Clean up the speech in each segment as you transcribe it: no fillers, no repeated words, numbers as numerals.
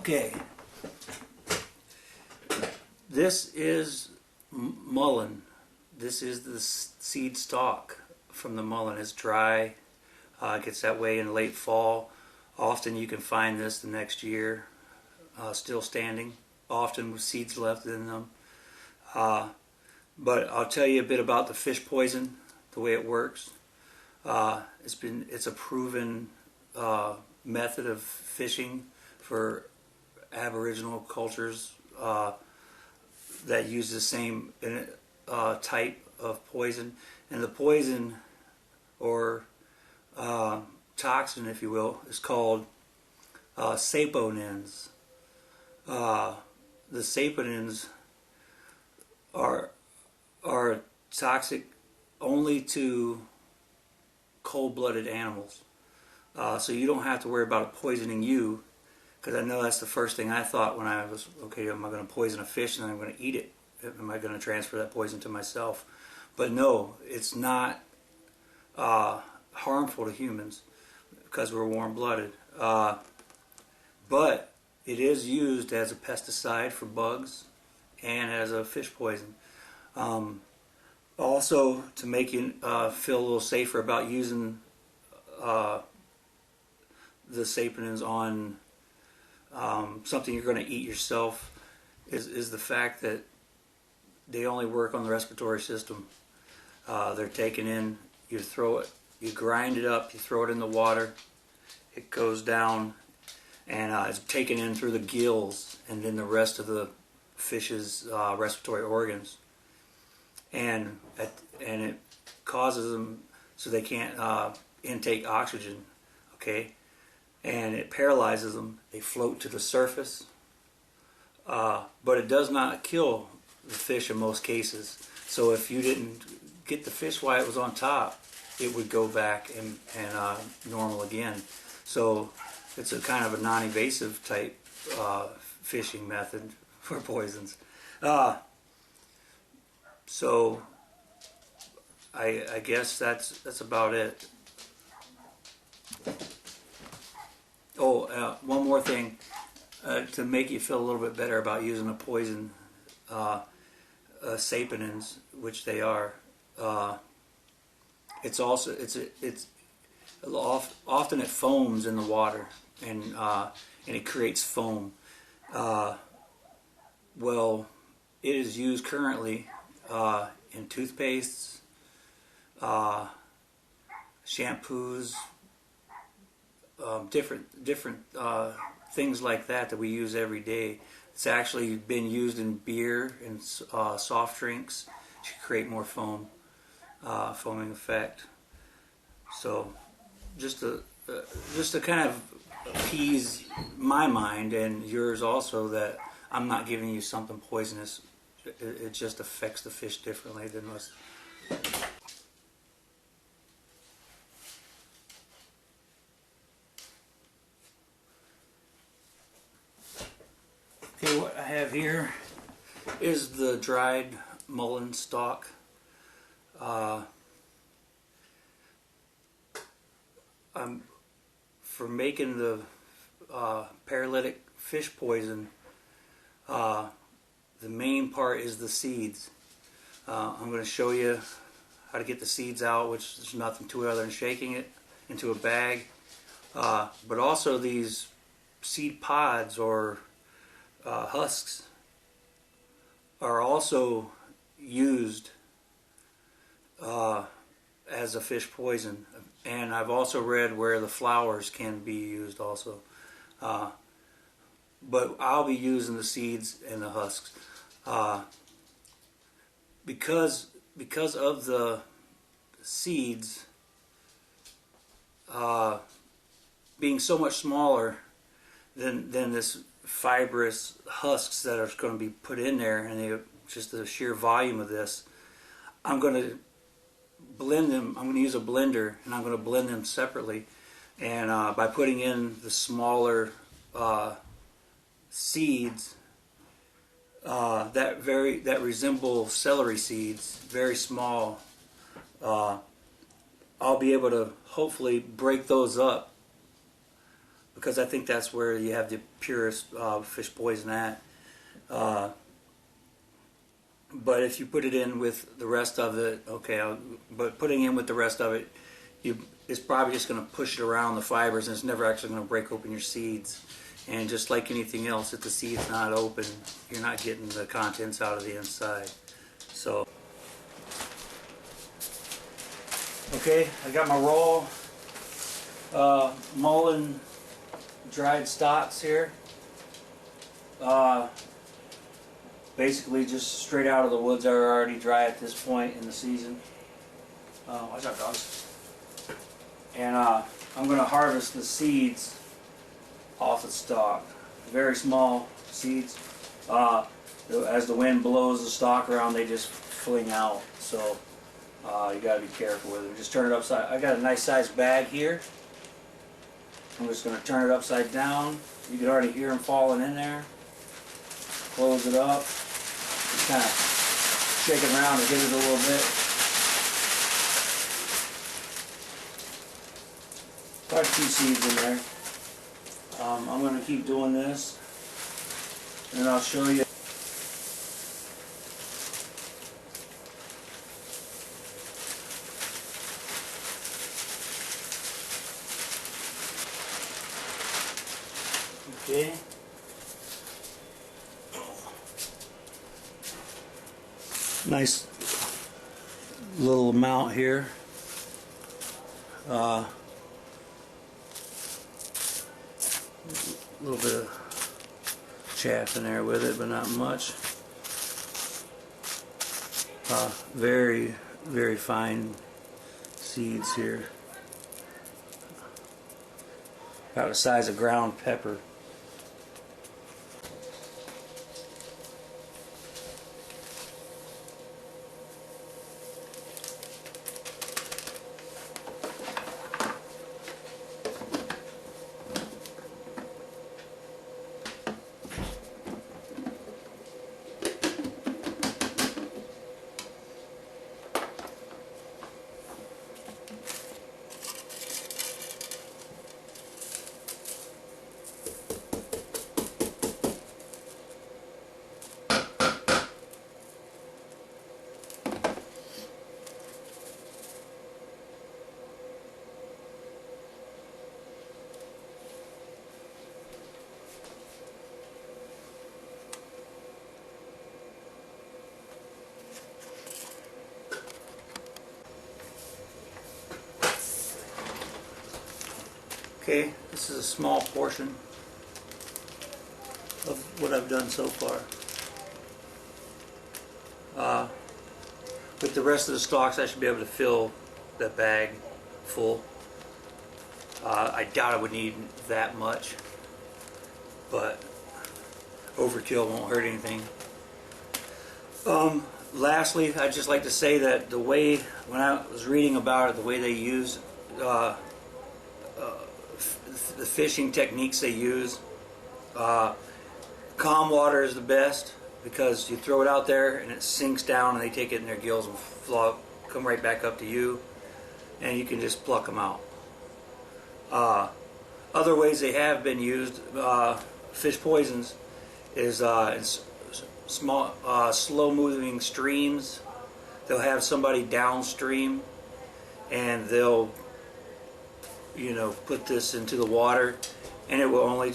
Okay, this is mullein. This is the seed stalk from the mullein. It's dry. It gets that way in late fall. Often you can find this the next year still standing, often with seeds left in them. But I'll tell you a bit about the fish poison, the way it works. It's a proven method of fishing for Aboriginal cultures that use the same type of poison. And the poison, or toxin, if you will, is called saponins. The saponins are toxic only to cold-blooded animals. So you don't have to worry about it poisoning you, because I know that's the first thing I thought when I was, okay, am I going to poison a fish and then I'm going to eat it? Am I going to transfer that poison to myself? But no, it's not harmful to humans because we're warm-blooded. But it is used as a pesticide for bugs and as a fish poison. Also, to make you feel a little safer about using the saponins on something you're going to eat yourself, is the fact that they only work on the respiratory system. They're taken in, you throw it, you grind it up, you throw it in the water, it goes down, and it's taken in through the gills and then the rest of the fish's respiratory organs, and it causes them so they can't intake oxygen, okay, and it paralyzes them. They float to the surface, but it does not kill the fish in most cases. So if you didn't get the fish while it was on top, it would go back and normal again. So it's a kind of a non-invasive type fishing method for poisons. So I guess that's about it. Oh, one more thing to make you feel a little bit better about using a poison. Saponins, which they are. It's often it foams in the water, and it creates foam. Well, it is used currently in toothpastes, shampoos, different things like that we use every day. It's actually been used in beer and soft drinks to create more foaming effect. So just to kind of appease my mind and yours also, that I'm not giving you something poisonous. It just affects the fish differently than us. Okay, what I have here is the dried mullein stalk. For making the paralytic fish poison, the main part is the seeds. I'm going to show you how to get the seeds out, which there's nothing to it other than shaking it into a bag. But also these seed pods, or husks, are also used as a fish poison, and I've also read where the flowers can be used also, but I'll be using the seeds and the husks because of the seeds being so much smaller than this fibrous husks that are going to be put in there, and just the sheer volume of this, I'm going to blend them. I'm going to use a blender, and I'm going to blend them separately. And by putting in the smaller seeds that resemble celery seeds, very small, I'll be able to hopefully break those up because I think that's where you have the purest fish poison at. But if you put it in with the rest of it, okay, but putting in with the rest of it, it's probably just going to push it around the fibers, and it's never actually going to break open your seeds. And just like anything else, if the seed's not open, you're not getting the contents out of the inside. So, okay, I got my raw Mullein dried stocks here. Basically just straight out of the woods. Are already dry at this point in the season. Watch out, dogs. And I'm going to harvest the seeds off the stalk. Very small seeds. As the wind blows the stalk around, they just fling out. So you got to be careful with them. Just turn it upside. I got a nice sized bag here. I'm just going to turn it upside down. You can already hear them falling in there. Close it up. Just kind of shake it around and hit it a little bit. Quite a few seeds in there. I'm going to keep doing this, and I'll show you. Okay. Nice little amount here. A little bit of chaff in there with it, but not much. Very, very fine seeds here. About the size of ground pepper. Okay, this is a small portion of what I've done so far. With the rest of the stalks, I should be able to fill that bag full. I doubt I would need that much, but overkill won't hurt anything. Lastly, I'd just like to say that the way, when I was reading about it, the way they use the fishing techniques they use, calm water is the best, because you throw it out there and it sinks down and they take it in their gills and come right back up to you, and you can just pluck them out. Other ways they have been used, fish poisons, is in small, slow-moving streams. They'll have somebody downstream, and they'll, put this into the water, and it will only,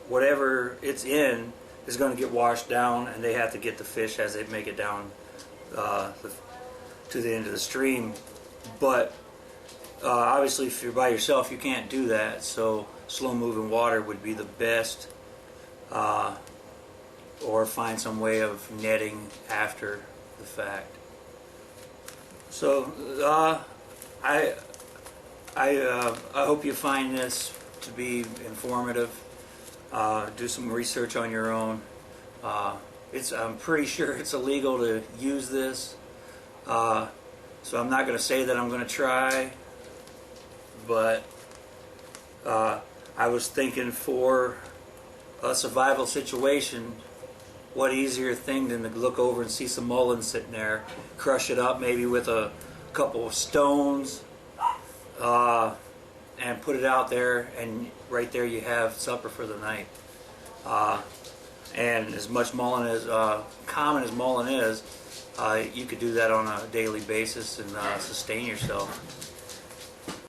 whatever it's in is going to get washed down, and they have to get the fish as they make it down to the end of the stream. But obviously, if you're by yourself, you can't do that, so slow-moving water would be the best, or find some way of netting after the fact. So I hope you find this to be informative. Do some research on your own. I'm pretty sure it's illegal to use this, so I'm not going to say that I'm going to try, but I was thinking, for a survival situation, what easier thing than to look over and see some mullein sitting there, crush it up maybe with a couple of stones, and put it out there, and right there you have supper for the night. And as much mullein as common as mullein is, you could do that on a daily basis and sustain yourself.